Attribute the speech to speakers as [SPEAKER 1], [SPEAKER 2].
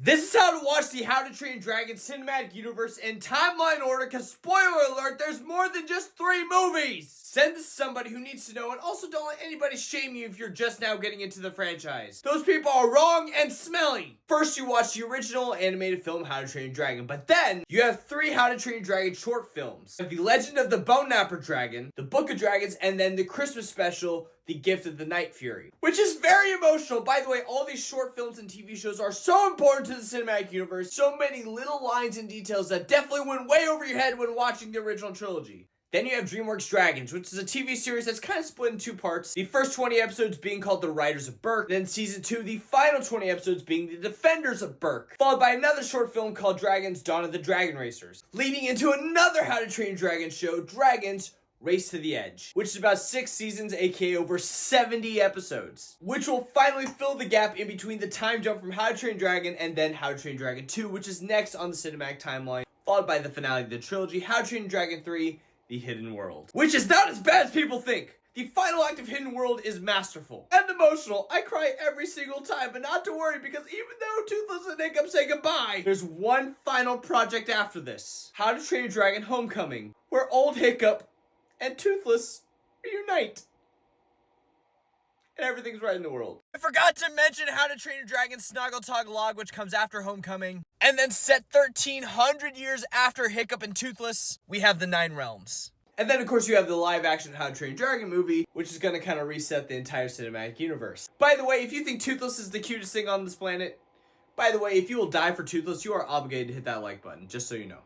[SPEAKER 1] This is how to watch the How to Train Your Dragon cinematic universe in timeline order, because spoiler alert, there's more than just 3 movies! Send this to somebody who needs to know, and also don't let anybody shame you if you're just now getting into the franchise. Those people are wrong and smelly! First you watch the original animated film How to Train Your Dragon, but then you have 3 How to Train Your Dragon short films. The Legend of the Bone Napper Dragon, The Book of Dragons, and then the Christmas special, The Gift of the Night Fury, which is very emotional. By the way, all these short films and TV shows are so important to the cinematic universe. So many little lines and details that definitely went way over your head when watching the original trilogy. Then you have DreamWorks Dragons, which is a TV series that's kind of split in 2 parts. The first 20 episodes being called The Riders of Berk, then season 2, the final 20 episodes being The Defenders of Berk, followed by another short film called Dragons: Dawn of the Dragon Racers, leading into another How to Train Your Dragon show, Dragons: Race to the Edge, which is about 6 seasons, aka over 70 episodes, which will finally fill the gap in between the time jump from How to Train Your Dragon and then How to Train Your Dragon 2, which is next on the cinematic timeline, followed by the finale of the trilogy, How to Train Your Dragon 3, The Hidden World, which is not as bad as people think. The final act of Hidden World is masterful and emotional. I cry every single time, but not to worry, because even though Toothless and Hiccup say goodbye, there's one final project after this. How to Train Your Dragon Homecoming, where old Hiccup and Toothless reunite. And everything's right in the world. I forgot to mention How to Train Your Dragon Snoggle Tog Log, which comes after Homecoming. And then set 1,300 years after Hiccup and Toothless, we have the 9 Realms. And then, of course, you have the live-action How to Train Your Dragon movie, which is going to kind of reset the entire cinematic universe. By the way, if you think Toothless is the cutest thing on this planet, by the way, if you will die for Toothless, you are obligated to hit that like button, just so you know.